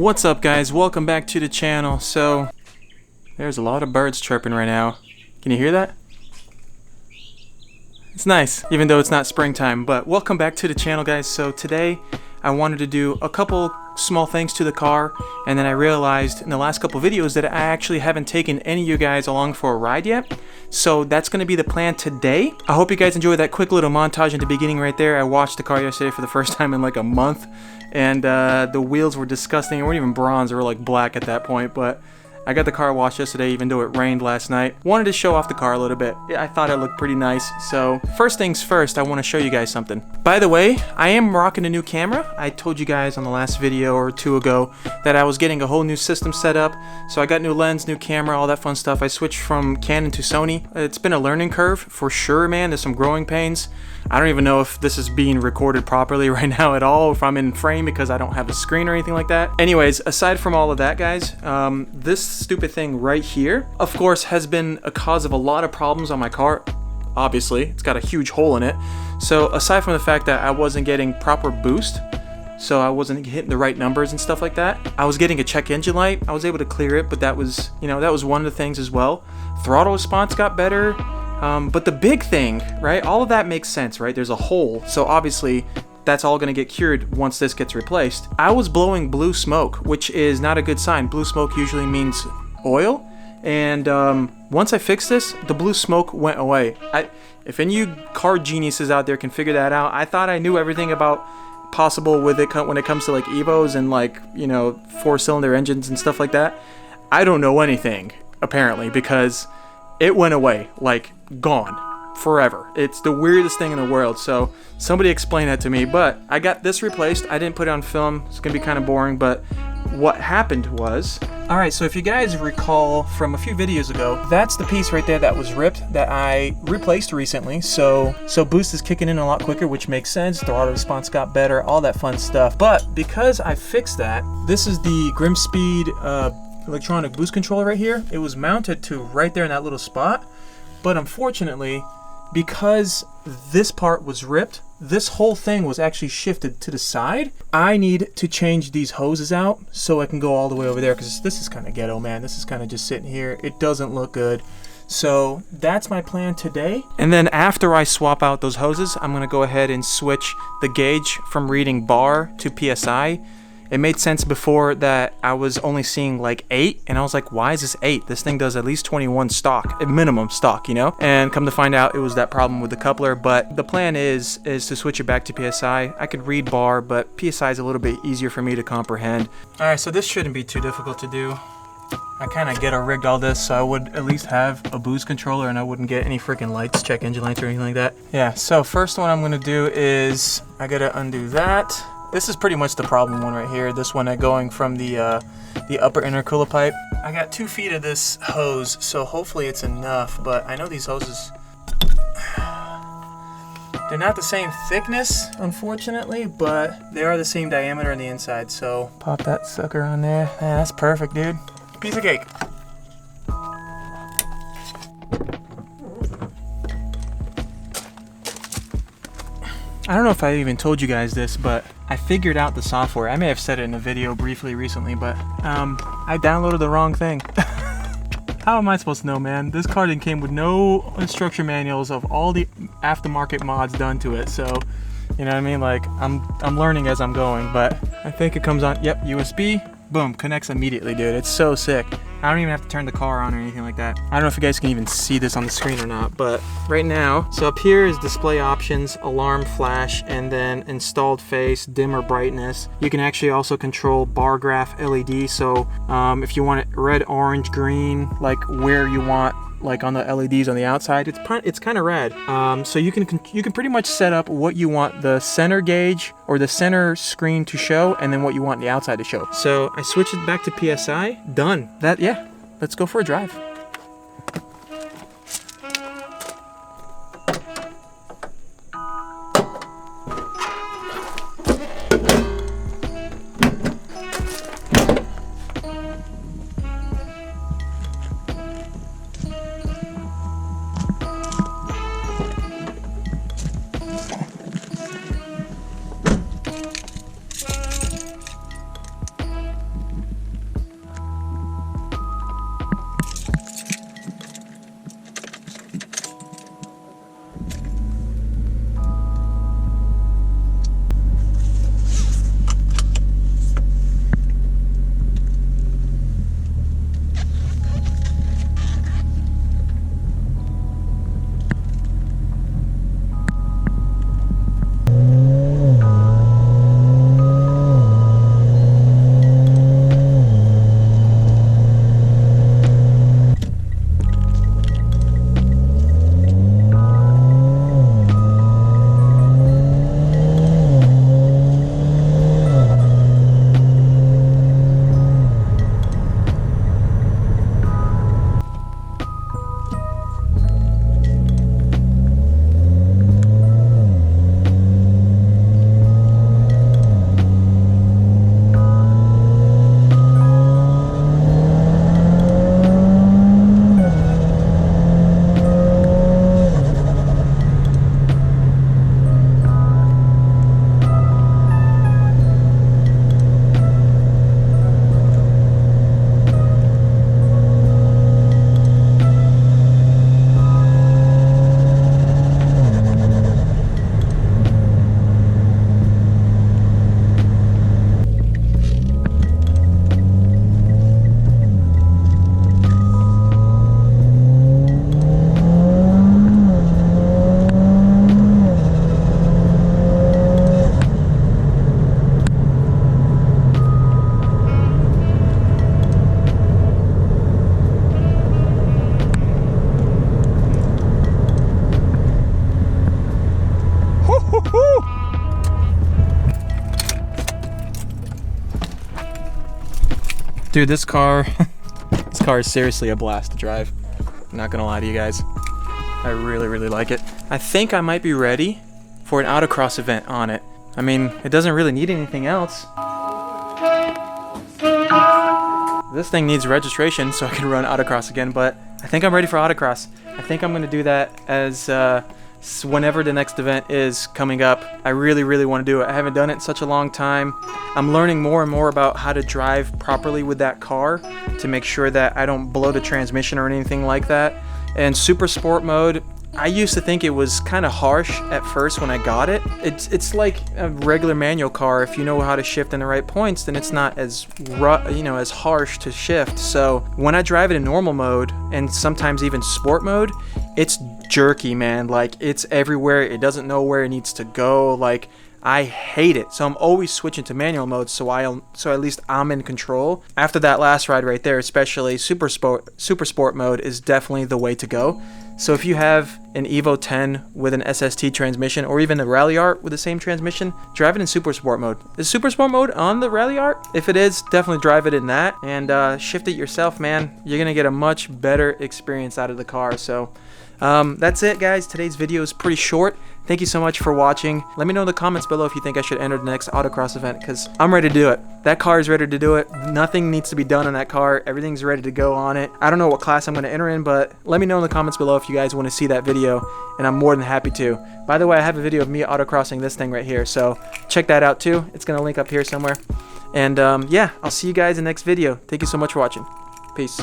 What's up, guys? Welcome back to the channel. So there's a lot of birds chirping right now. Can you hear that? It's nice, even though it's not springtime. But welcome back to the channel, guys. So today I wanted to do a couple small things to the car, and then I realized in the last couple videos that I actually haven't taken any of you guys along for a ride yet. So that's going to be the plan today. I hope you guys enjoyed that quick little montage in the beginning right there. I watched the car yesterday for the first time in like a month, and the wheels were disgusting. They weren't even bronze, they were like black at that point. But I got the car washed yesterday, even though it rained last night. Wanted to show off the car a little bit. Yeah, I thought it looked pretty nice. So first things first, I want to show you guys something. By the way, I am rocking a new camera. I told you guys on the last video or two ago that I was getting a whole new system set up. So I got new lens, new camera, all that fun stuff. I switched from Canon to Sony. It's been a learning curve for sure, man. There's some growing pains. I don't even know if this is being recorded properly right now at all, if I'm in frame because I don't have a screen or anything like that. Anyways, aside from all of that, guys, this stupid thing right here, of course, has been a cause of a lot of problems on my car. Obviously, it's got a huge hole in it. So aside from the fact that I wasn't getting proper boost, so I wasn't hitting the right numbers and stuff like that, I was getting a check engine light. I was able to clear it, but that was, that was one of the things as well. Throttle response got better. But the big thing, right, all of that makes sense, right? There's a hole, so obviously that's all going to get cured once this gets replaced. I was blowing blue smoke, which is not a good sign. Blue smoke usually means oil, and once I fixed this, the blue smoke went away. If any of you car geniuses out there can figure that out, I thought I knew everything about possible with it when it comes to like Evos and like, 4-cylinder engines and stuff like that. I don't know anything, apparently, because it went away, like gone forever. It's the weirdest thing in the world. So somebody explain that to me. But I got this replaced. I didn't put it on film. It's gonna be kind of boring, but what happened was, all right, so if you guys recall from a few videos ago, that's the piece right there that was ripped that I replaced recently. So boost is kicking in a lot quicker, which makes sense. Throttle response got better, all that fun stuff. But because I fixed that, this is the Grimspeed electronic boost controller right here. It was mounted to right there in that little spot, but unfortunately, because this part was ripped, this whole thing was actually shifted to the side. I need to change these hoses out so I can go all the way over there, because this is kind of ghetto, man. This is kind of just sitting here. It doesn't look good. So that's my plan today. And then after I swap out those hoses, I'm gonna go ahead and switch the gauge from reading bar to PSI. It made sense before that I was only seeing like 8, and I was like, why is this 8? This thing does at least 21 stock, minimum stock, And come to find out, it was that problem with the coupler. But the plan is to switch it back to PSI. I could read bar, but PSI is a little bit easier for me to comprehend. All right, so this shouldn't be too difficult to do. I kind of ghetto rigged all this, so I would at least have a boost controller and I wouldn't get any freaking lights, check engine lights or anything like that. Yeah, so first one I'm gonna do is I gotta undo that. This is pretty much the problem one right here. This one going from the upper intercooler pipe. I got 2 feet of this hose, so hopefully it's enough. But I know these hoses, they're not the same thickness, unfortunately, but they are the same diameter on the inside. So pop that sucker on there. Man, that's perfect, dude. Piece of cake. I don't know if I even told you guys this, but I figured out the software. I may have said it in a video briefly recently, but I downloaded the wrong thing. How am I supposed to know, man? This card came with no instruction manuals of all the aftermarket mods done to it, so you know what I mean? Like I'm learning as I'm going, but I think it comes on. Yep, USB. Boom, connects immediately, dude. It's so sick. I don't even have to turn the car on or anything like that. I don't know if you guys can even see this on the screen or not, but right now, so up here is display options, alarm flash, and then installed face, dimmer brightness. You can actually also control bar graph LED. So if you want it red, orange, green, like where you want, like on the LEDs on the outside, it's kind of rad. So you can pretty much set up what you want the center gauge or the center screen to show, and then what you want the outside to show. So I switch it back to PSI. Done. Yeah, let's go for a drive. Dude, this car, this car is seriously a blast to drive. I'm not gonna lie to you guys. I really, really like it. I think I might be ready for an autocross event on it. I mean, it doesn't really need anything else. This thing needs registration so I can run autocross again, but I think I'm ready for autocross. I think I'm gonna do that as whenever the next event is coming up. I really, really want to do it. I haven't done it in such a long time. I'm learning more and more about how to drive properly with that car to make sure that I don't blow the transmission or anything like that. And super sport mode, I used to think it was kind of harsh at first when I got it. It's like a regular manual car. If you know how to shift in the right points, then it's not as as harsh to shift. So when I drive it in normal mode and sometimes even sport mode, it's jerky, man. Like, it's everywhere. It doesn't know where it needs to go. Like, I hate it. So I'm always switching to manual mode so at least I'm in control. After that last ride right there, especially super sport mode is definitely the way to go. So if you have an Evo 10 with an SST transmission, or even a Rally Art with the same transmission, drive it in super sport mode. Is super sport mode on the Rally Art? If it is, definitely drive it in that and shift it yourself, man. You're gonna get a much better experience out of the car. So that's it, guys. Today's video is pretty short. Thank you so much for watching. Let me know in the comments below if you think I should enter the next autocross event, because I'm ready to do it. That car is ready to do it. Nothing needs to be done on that car. Everything's ready to go on it. I don't know what class I'm going to enter in, but let me know in the comments below if you guys want to see that video, and I'm more than happy to. By the way, I have a video of me autocrossing this thing right here, so check that out too. It's going to link up here somewhere. And yeah, I'll see you guys in the next video. Thank you so much for watching. Peace.